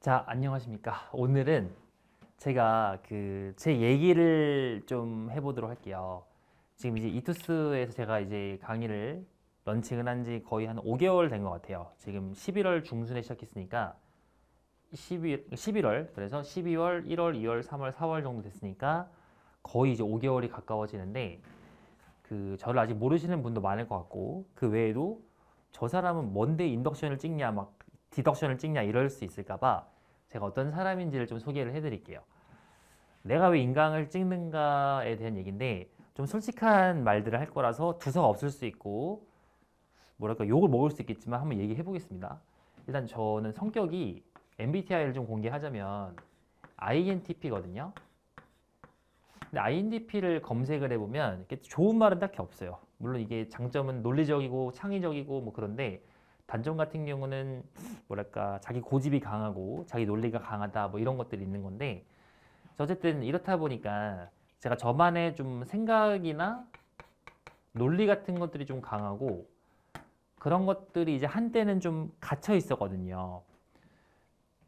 자, 안녕하십니까. 오늘은 제가 제 얘기를 좀 해보도록 할게요. 지금 이제 이투스에서 제가 이제 강의를 런칭을 한 지 거의 한 5개월 된 것 같아요. 지금 11월 중순에 시작했으니까 11월, 그래서 12월, 1월, 2월, 3월, 4월 정도 됐으니까 거의 이제 5개월이 가까워지는데 저를 아직 모르시는 분도 많을 것 같고 그 외에도 저 사람은 뭔데 인덕션을 찍냐 막 디덕션을 찍냐 이럴 수 있을까 봐 제가 어떤 사람인지를 좀 소개를 해드릴게요. 내가 왜 인강을 찍는가에 대한 얘기인데 좀 솔직한 말들을 할 거라서 두서가 없을 수 있고 뭐랄까 욕을 먹을 수 있겠지만 한번 얘기해 보겠습니다. 일단 저는 성격이 MBTI를 좀 공개하자면 INTP거든요. 근데 INTP를 검색을 해보면 이렇게 좋은 말은 딱히 없어요. 물론 이게 장점은 논리적이고 창의적이고 뭐 그런데 단점 같은 경우는 뭐랄까 자기 고집이 강하고 자기 논리가 강하다 뭐 이런 것들이 있는 건데 어쨌든 이렇다 보니까 제가 저만의 좀 생각이나 논리 같은 것들이 좀 강하고 그런 것들이 이제 한때는 좀 갇혀 있었거든요.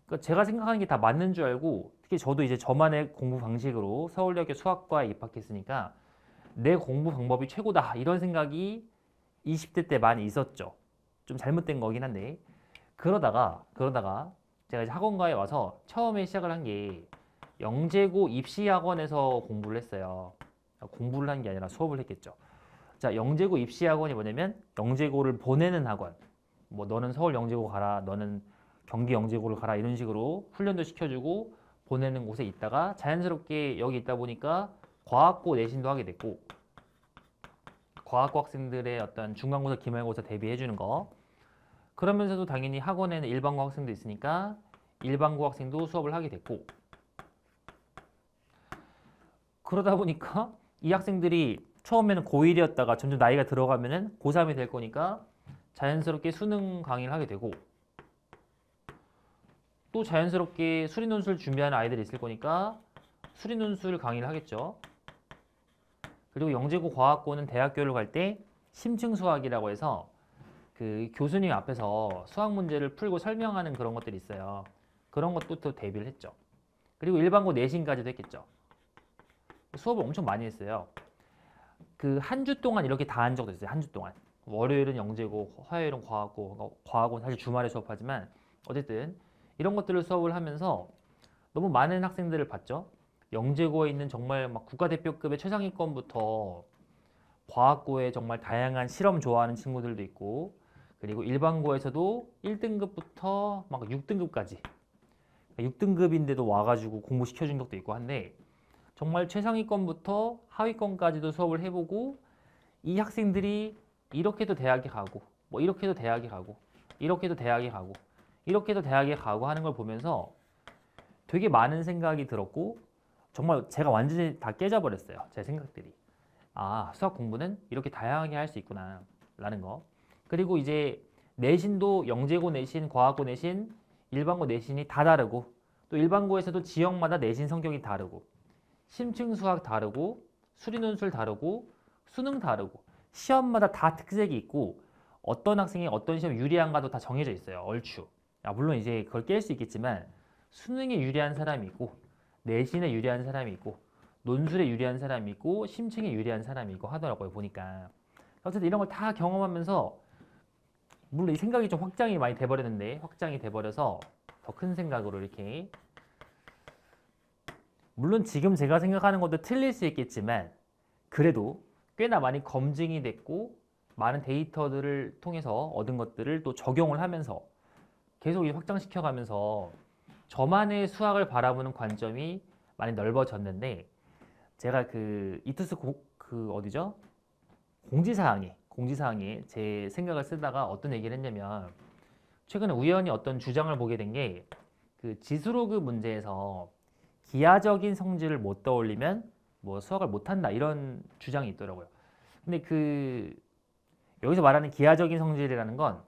그러니까 제가 생각하는 게 다 맞는 줄 알고 특히 저도 이제 저만의 공부 방식으로 서울대학교 수학과에 입학했으니까 내 공부 방법이 최고다 이런 생각이 20대 때 많이 있었죠. 좀 잘못된 거긴 한데 그러다가 제가 이제 학원가에 와서 처음에 시작을 한 게 영재고 입시학원에서 공부를 했어요. 공부를 한 게 아니라 수업을 했겠죠. 자, 영재고 입시학원이 뭐냐면 영재고를 보내는 학원. 뭐 너는 서울 영재고 가라, 너는 경기 영재고를 가라 이런 식으로 훈련도 시켜주고 보내는 곳에 있다가 자연스럽게 여기 있다 보니까 과학고 내신도 하게 됐고 과학고 학생들의 어떤 중간고사, 기말고사 대비해주는 거 그러면서도 당연히 학원에는 일반고 학생도 있으니까 일반고 학생도 수업을 하게 됐고 그러다 보니까 이 학생들이 처음에는 고1이었다가 점점 나이가 들어가면은 고3이 될 거니까 자연스럽게 수능 강의를 하게 되고 또 자연스럽게 수리논술 준비하는 아이들이 있을 거니까 수리논술 강의를 하겠죠. 그리고 영재고 과학고는 대학교를 갈 때 심층수학이라고 해서 그 교수님 앞에서 수학 문제를 풀고 설명하는 그런 것들이 있어요. 그런 것부터 대비를 했죠. 그리고 일반고 내신까지도 했겠죠. 수업을 엄청 많이 했어요. 그 한 주 동안 이렇게 다 한 적도 있어요. 한 주 동안. 월요일은 영재고, 화요일은 과학고, 과학고는 사실 주말에 수업하지만 어쨌든 이런 것들을 수업을 하면서 너무 많은 학생들을 봤죠. 영재고에 있는 정말 막 국가대표급의 최상위권부터 과학고에 정말 다양한 실험 좋아하는 친구들도 있고 그리고 일반고에서도 1등급부터 막 6등급까지 6등급인데도 와가지고 공부시켜준 적도 있고 한데 정말 최상위권부터 하위권까지도 수업을 해보고 이 학생들이 이렇게도 대학에 가고 뭐 이렇게도 대학에 가고 이렇게도 대학에 가고 이렇게도 대학에 가고 하는 걸 보면서 되게 많은 생각이 들었고 정말 제가 완전히 다 깨져버렸어요. 제 생각들이. 아, 수학 공부는 이렇게 다양하게 할 수 있구나 라는 거. 그리고 이제 내신도 영재고 내신, 과학고 내신, 일반고 내신이 다 다르고 또 일반고에서도 지역마다 내신 성격이 다르고 심층수학 다르고 수리논술 다르고 수능 다르고 시험마다 다 특색이 있고 어떤 학생이 어떤 시험 유리한가도 다 정해져 있어요. 얼추. 물론 이제 그걸 깰 수 있겠지만 수능에 유리한 사람이 있고 내신에 유리한 사람이 있고 논술에 유리한 사람이 있고 심층에 유리한 사람이 있고 하더라고요. 보니까. 어쨌든 이런 걸 다 경험하면서 물론 이 생각이 좀 확장이 많이 돼버렸는데 확장이 돼버려서 더 큰 생각으로 이렇게 물론 지금 제가 생각하는 것도 틀릴 수 있겠지만 그래도 꽤나 많이 검증이 됐고 많은 데이터들을 통해서 얻은 것들을 또 적용을 하면서 계속 확장시켜가면서 저만의 수학을 바라보는 관점이 많이 넓어졌는데 제가 이투스 어디죠? 공지사항에 제 생각을 쓰다가 어떤 얘기를 했냐면 최근에 우연히 어떤 주장을 보게 된 게 그 지수로그 문제에서 기하적인 성질을 못 떠올리면 뭐 수학을 못한다 이런 주장이 있더라고요. 근데 여기서 말하는 기하적인 성질이라는 건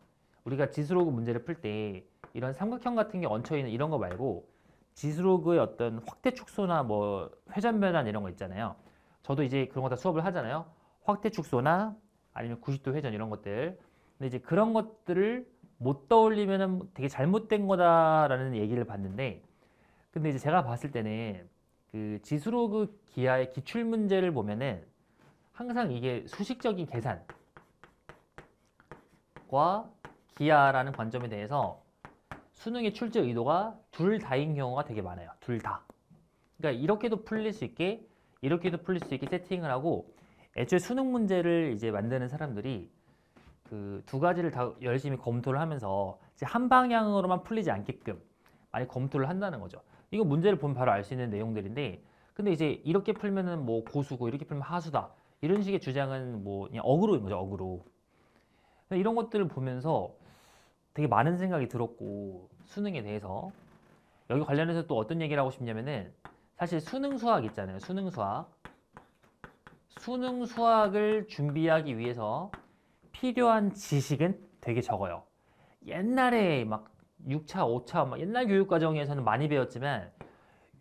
우리가 지수로그 문제를 풀 때 이런 삼각형 같은 게 얹혀 있는 이런 거 말고 지수로그의 어떤 확대 축소나 뭐 회전 변환 이런 거 있잖아요. 저도 이제 그런 거 다 수업을 하잖아요. 확대 축소나 아니면 90도 회전 이런 것들. 근데 이제 그런 것들을 못 떠올리면은 되게 잘못된 거다라는 얘기를 봤는데, 근데 이제 제가 봤을 때는 그 지수로그 기하의 기출 문제를 보면은 항상 이게 수식적인 계산과 기하라는 관점에 대해서 수능의 출제 의도가 둘 다인 경우가 되게 많아요. 둘 다. 그러니까 이렇게도 풀릴 수 있게, 이렇게도 풀릴 수 있게 세팅을 하고, 애초에 수능 문제를 이제 만드는 사람들이 그 두 가지를 다 열심히 검토를 하면서 이제 한 방향으로만 풀리지 않게끔 많이 검토를 한다는 거죠. 이거 문제를 보면 바로 알 수 있는 내용들인데, 근데 이제 이렇게 풀면은 뭐 고수고 이렇게 풀면 하수다, 이런 식의 주장은 뭐 그냥 어그로인 거죠, 어그로. 이런 것들을 보면서 되게 많은 생각이 들었고, 수능에 대해서 여기 관련해서 또 어떤 얘기를 하고 싶냐면은, 사실 수능 수학 있잖아요. 수능 수학. 수능 수학을 준비하기 위해서 필요한 지식은 되게 적어요. 옛날에 막 6차, 5차 막 옛날 교육과정에서는 많이 배웠지만,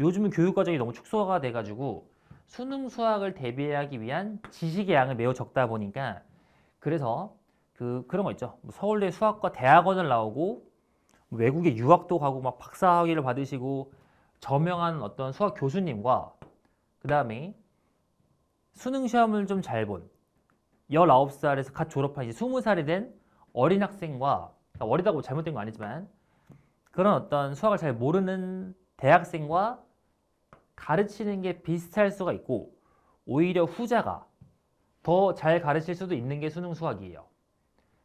요즘은 교육과정이 너무 축소가 돼가지고 수능 수학을 대비하기 위한 지식의 양이 매우 적다 보니까, 그래서 그런 거 있죠. 뭐 서울대 수학과 대학원을 나오고 외국에 유학도 가고 막 박사학위를 받으시고 저명한 어떤 수학 교수님과, 그 다음에 수능 시험을 좀 잘 본 19살에서 갓 졸업한 이제 20살이 된 어린 학생과, 그러니까 어리다고 잘못된 거 아니지만 그런 어떤 수학을 잘 모르는 대학생과 가르치는 게 비슷할 수가 있고, 오히려 후자가 더 잘 가르칠 수도 있는 게 수능 수학이에요.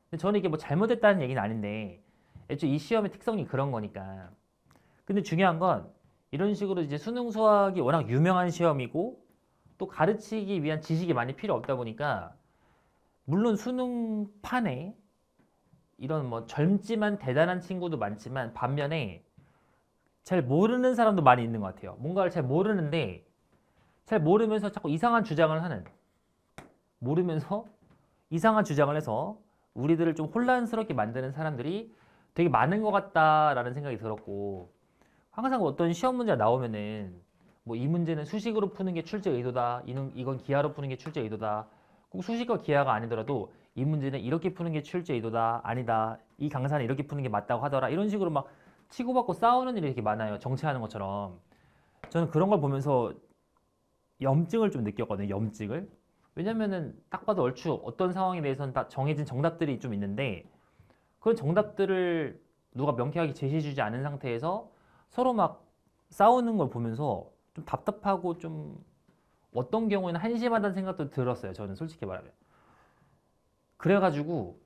근데 저는 이게 뭐 잘못했다는 얘기는 아닌데, 애초에 이 시험의 특성이 그런 거니까. 근데 중요한 건 이런 식으로 이제 수능 수학이 워낙 유명한 시험이고 또 가르치기 위한 지식이 많이 필요 없다 보니까, 물론 수능판에 이런 뭐 젊지만 대단한 친구도 많지만 반면에 잘 모르는 사람도 많이 있는 것 같아요. 뭔가를 잘 모르는데 잘 모르면서 자꾸 이상한 주장을 하는, 모르면서 이상한 주장을 해서 우리들을 좀 혼란스럽게 만드는 사람들이 되게 많은 것 같다라는 생각이 들었고, 항상 어떤 시험 문제가 나오면은 뭐 이 문제는 수식으로 푸는 게 출제 의도다, 이건 기하로 푸는 게 출제 의도다, 꼭 수식과 기하가 아니더라도 이 문제는 이렇게 푸는 게 출제 의도다, 아니다, 이 강사는 이렇게 푸는 게 맞다고 하더라, 이런 식으로 막 치고받고 싸우는 일이 되게 많아요. 정치하는 것처럼. 저는 그런 걸 보면서 염증을 좀 느꼈거든요. 염증을. 왜냐면은 딱 봐도 얼추 어떤 상황에 대해서는 다 정해진 정답들이 좀 있는데, 그런 정답들을 누가 명쾌하게 제시해주지 않은 상태에서 서로 막 싸우는 걸 보면서 좀 답답하고, 좀 어떤 경우에는 한심하다는 생각도 들었어요. 저는 솔직히 말하면. 그래가지고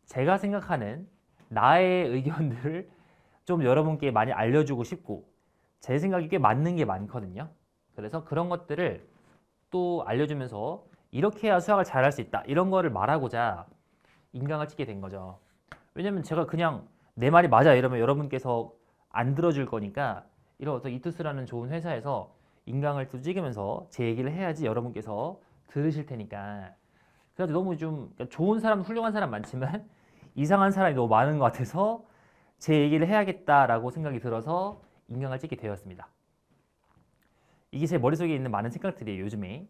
제가 생각하는 나의 의견들을 좀 여러분께 많이 알려주고 싶고, 제 생각이 꽤 맞는 게 많거든요. 그래서 그런 것들을 또 알려주면서 이렇게 해야 수학을 잘할 수 있다, 이런 거를 말하고자 인강을 찍게 된 거죠. 왜냐면 제가 그냥 내 말이 맞아 이러면 여러분께서 안 들어줄 거니까, 이런 어떤 이투스라는 좋은 회사에서 인강을 또 찍으면서 제 얘기를 해야지 여러분께서 들으실 테니까. 그래서 너무 좀 좋은 사람, 훌륭한 사람 많지만 이상한 사람이 너무 많은 것 같아서 제 얘기를 해야겠다라고 생각이 들어서 인강을 찍게 되었습니다. 이게 제 머릿속에 있는 많은 생각들이에요, 요즘에.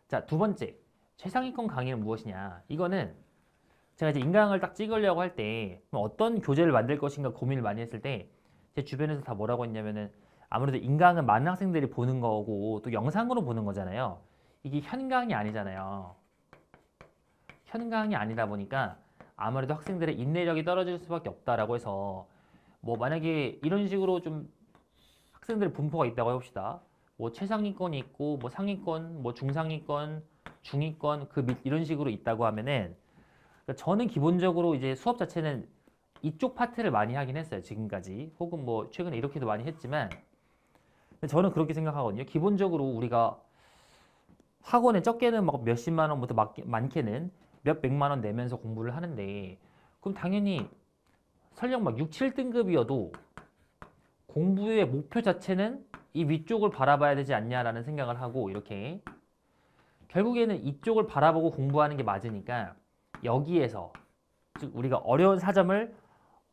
자, 두 번째, 최상위권 강의는 무엇이냐. 이거는 제가 이제 인강을 딱 찍으려고 할 때 어떤 교재를 만들 것인가 고민을 많이 했을 때, 제 주변에서 다 뭐라고 했냐면은, 아무래도 인강은 많은 학생들이 보는 거고 또 영상으로 보는 거잖아요. 이게 현강이 아니잖아요. 현강이 아니다 보니까 아무래도 학생들의 인내력이 떨어질 수밖에 없다라고 해서, 뭐 만약에 이런 식으로 좀 학생들의 분포가 있다고 해봅시다. 뭐 최상위권이 있고 뭐 상위권, 뭐 중상위권, 중위권, 그 밑 이런 식으로 있다고 하면은, 그러니까 저는 기본적으로 이제 수업 자체는 이쪽 파트를 많이 하긴 했어요. 지금까지. 혹은 뭐 최근에 이렇게도 많이 했지만, 저는 그렇게 생각하거든요. 기본적으로 우리가 학원에 적게는 막 몇십만 원부터 많게는 몇 백만 원 내면서 공부를 하는데, 그럼 당연히 설령 막 6, 7등급이어도 공부의 목표 자체는 이 위쪽을 바라봐야 되지 않냐라는 생각을 하고, 이렇게 결국에는 이쪽을 바라보고 공부하는 게 맞으니까, 여기에서 즉 우리가 어려운 사점을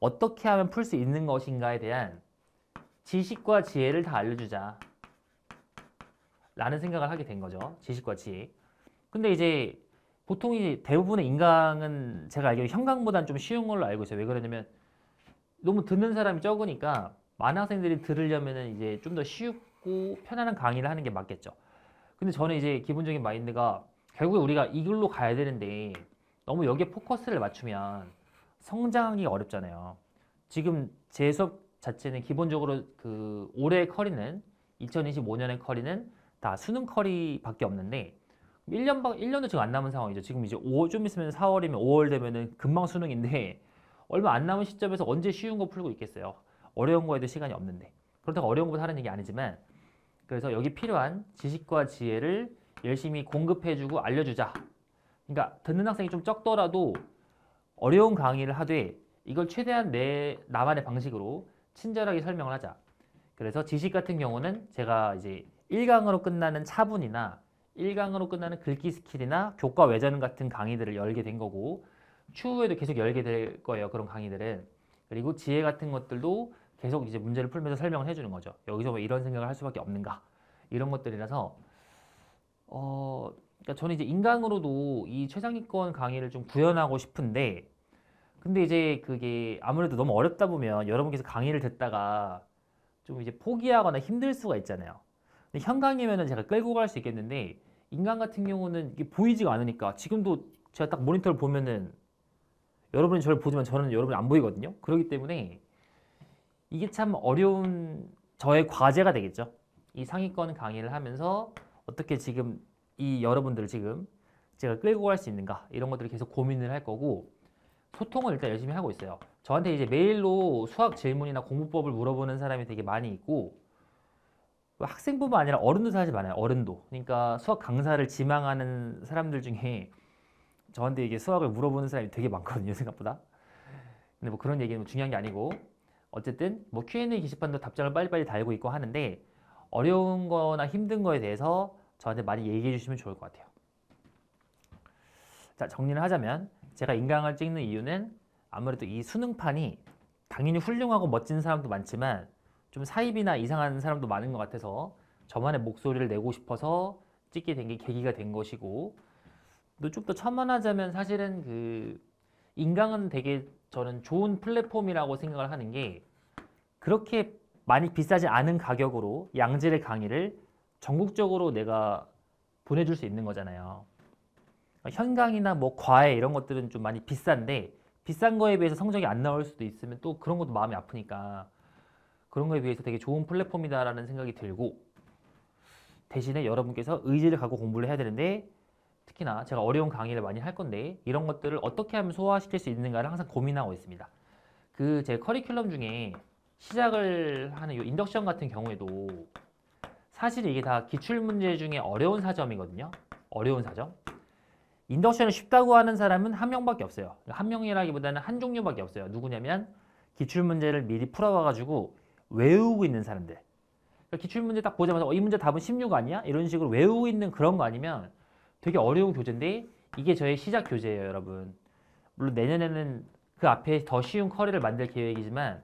어떻게 하면 풀 수 있는 것인가에 대한 지식과 지혜를 다 알려주자 라는 생각을 하게 된 거죠. 지식과 지혜. 근데 이제 보통 이 대부분의 인강은 제가 알기로 현강보다는 좀 쉬운 걸로 알고 있어요. 왜 그러냐면 너무 듣는 사람이 적으니까 많은 학생들이 들으려면은 이제 좀 더 쉽고 편안한 강의를 하는 게 맞겠죠. 근데 저는 이제 기본적인 마인드가 결국에 우리가 이걸로 가야 되는데 너무 여기에 포커스를 맞추면 성장하기가 어렵잖아요. 지금 제 수업 자체는 기본적으로 그 올해 커리는 2025년의 커리는 다 수능 커리밖에 없는데 1년도 지금 안 남은 상황이죠. 지금 이제 5월 좀 있으면 4월이면 5월 되면은 금방 수능인데 얼마 안 남은 시점에서 언제 쉬운 거 풀고 있겠어요. 어려운 거에도 시간이 없는데. 그렇다고 어려운 것부터 하는 얘기 아니지만 그래서 여기 필요한 지식과 지혜를 열심히 공급해주고 알려주자. 그러니까 듣는 학생이 좀 적더라도 어려운 강의를 하되 이걸 최대한 나만의 방식으로 친절하게 설명을 하자. 그래서 지식 같은 경우는 제가 이제 1강으로 끝나는 차분이나 1강으로 끝나는 글귀 스킬이나 교과 외전 같은 강의들을 열게 된 거고 추후에도 계속 열게 될 거예요. 그런 강의들은. 그리고 지혜 같은 것들도 계속 이제 문제를 풀면서 설명을 해주는 거죠. 여기서 왜 이런 생각을 할 수밖에 없는가. 이런 것들이라서 그러니까 저는 이제 인강으로도 이 최상위권 강의를 좀 구현하고 싶은데 근데 이제 그게 아무래도 너무 어렵다 보면 여러분께서 강의를 듣다가 좀 이제 포기하거나 힘들 수가 있잖아요. 근데 현강이면은 제가 끌고 갈 수 있겠는데 인강 같은 경우는 이게 보이지가 않으니까 지금도 제가 딱 모니터를 보면은 여러분이 저를 보지만 저는 여러분이 안 보이거든요. 그렇기 때문에 이게 참 어려운 저의 과제가 되겠죠. 이 상위권 강의를 하면서 어떻게 지금 이 여러분들 지금 제가 끌고 갈 수 있는가 이런 것들을 계속 고민을 할 거고 소통을 일단 열심히 하고 있어요. 저한테 이제 메일로 수학 질문이나 공부법을 물어보는 사람이 되게 많이 있고 학생뿐만 아니라 어른도 사실 많아요. 어른도. 그러니까 수학 강사를 지망하는 사람들 중에 저한테 이게 수학을 물어보는 사람이 되게 많거든요. 생각보다. 근데 뭐 그런 얘기는 중요한 게 아니고 어쨌든 뭐 Q&A 게시판도 답장을 빨리빨리 달고 있고 하는데 어려운 거나 힘든 거에 대해서 저한테 많이 얘기해 주시면 좋을 것 같아요. 자, 정리를 하자면 제가 인강을 찍는 이유는 아무래도 이 수능판이 당연히 훌륭하고 멋진 사람도 많지만 좀 사입이나 이상한 사람도 많은 것 같아서 저만의 목소리를 내고 싶어서 찍게 된 게 계기가 된 것이고 또 좀 더 첨언하자면 사실은 그 인강은 되게 저는 좋은 플랫폼이라고 생각을 하는 게 그렇게 많이 비싸지 않은 가격으로 양질의 강의를 전국적으로 내가 보내줄 수 있는 거잖아요. 현강이나 뭐 과외 이런 것들은 좀 많이 비싼데 비싼 거에 비해서 성적이 안 나올 수도 있으면 또 그런 것도 마음이 아프니까 그런 거에 비해서 되게 좋은 플랫폼이다라는 생각이 들고 대신에 여러분께서 의지를 갖고 공부를 해야 되는데 특히나 제가 어려운 강의를 많이 할 건데 이런 것들을 어떻게 하면 소화시킬 수 있는가를 항상 고민하고 있습니다. 그 제 커리큘럼 중에 시작을 하는 이 인덕션 같은 경우에도 사실 이게 다 기출문제 중에 어려운 사점이거든요. 어려운 사점. 인덕션을 쉽다고 하는 사람은 한 명밖에 없어요. 한 명이라기보다는 한 종류밖에 없어요. 누구냐면 기출문제를 미리 풀어와가지고 외우고 있는 사람들. 그러니까 기출문제 딱 보자마자 이 문제 답은 16 아니야? 이런 식으로 외우고 있는 그런 거 아니면 되게 어려운 교재인데 이게 저의 시작 교재예요, 여러분. 물론 내년에는 그 앞에 더 쉬운 커리를 만들 계획이지만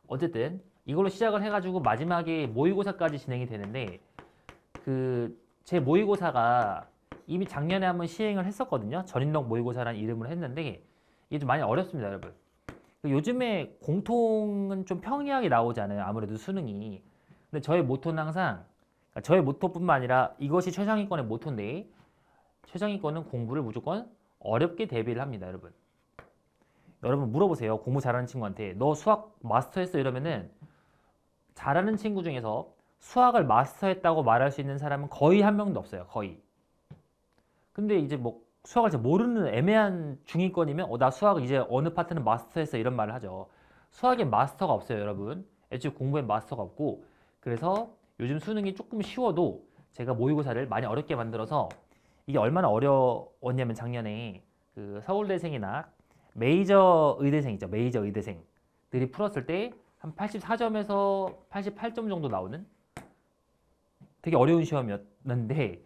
어쨌든 이걸로 시작을 해가지고 마지막에 모의고사까지 진행이 되는데 그 제 모의고사가 이미 작년에 한번 시행을 했었거든요. 전인력 모의고사라는 이름으로 했는데 이게 좀 많이 어렵습니다, 여러분. 요즘에 공통은 좀 평이하게 나오잖아요. 아무래도 수능이. 근데 저의 모토는 항상 저의 모토뿐만 아니라 이것이 최상위권의 모토인데 최상위권은 공부를 무조건 어렵게 대비를 합니다, 여러분. 여러분 물어보세요. 공부 잘하는 친구한테 너 수학 마스터했어? 이러면은 잘하는 친구 중에서 수학을 마스터했다고 말할 수 있는 사람은 거의 한 명도 없어요. 거의. 근데 이제 뭐 수학을 잘 모르는 애매한 중위권이면 나 수학 이제 어느 파트는 마스터했어 이런 말을 하죠. 수학에 마스터가 없어요, 여러분. 애초에 공부에 마스터가 없고 그래서 요즘 수능이 조금 쉬워도 제가 모의고사를 많이 어렵게 만들어서 이게 얼마나 어려웠냐면 작년에 그 서울대생이나 메이저 의대생이죠. 메이저 의대생들이 풀었을 때 한 84점에서 88점 정도 나오는 되게 어려운 시험이었는데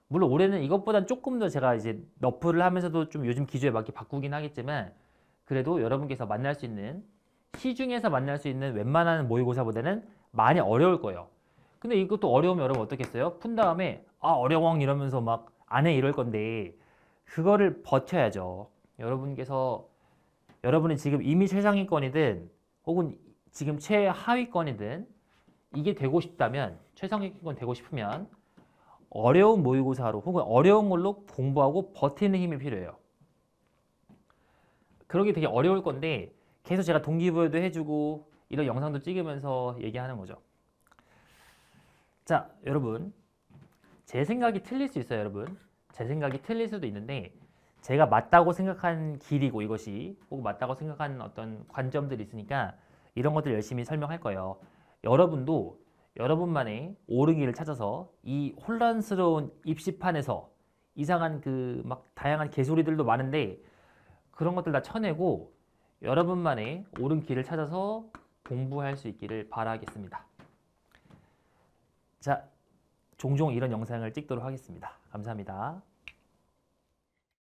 물론 올해는 이것보단 조금 더 제가 이제 너프를 하면서도 좀 요즘 기조에 맞게 바꾸긴 하겠지만 그래도 여러분께서 만날 수 있는 시중에서 만날 수 있는 웬만한 모의고사보다는 많이 어려울 거예요. 근데 이것도 어려우면 여러분 어떻겠어요? 푼 다음에 아 어려워 이러면서 막 안 해 이럴 건데 그거를 버텨야죠. 여러분이 지금 이미 최상위권이든 혹은 지금 최하위권이든 이게 되고 싶다면, 최상위권 되고 싶으면 어려운 모의고사로 혹은 어려운 걸로 공부하고 버티는 힘이 필요해요. 그러기 되게 어려울 건데 계속 제가 동기부여도 해주고 이런 영상도 찍으면서 얘기하는 거죠. 자, 여러분, 제 생각이 틀릴 수 있어요, 여러분. 제 생각이 틀릴 수도 있는데 제가 맞다고 생각한 길이고 이것이, 혹은 맞다고 생각하는 어떤 관점들이 있으니까 이런 것들 열심히 설명할 거예요. 여러분도 여러분만의 옳은 길을 찾아서 이 혼란스러운 입시판에서 이상한 그 막 다양한 개소리들도 많은데 그런 것들 다 쳐내고 여러분만의 옳은 길을 찾아서 공부할 수 있기를 바라겠습니다. 자, 종종 이런 영상을 찍도록 하겠습니다. 감사합니다.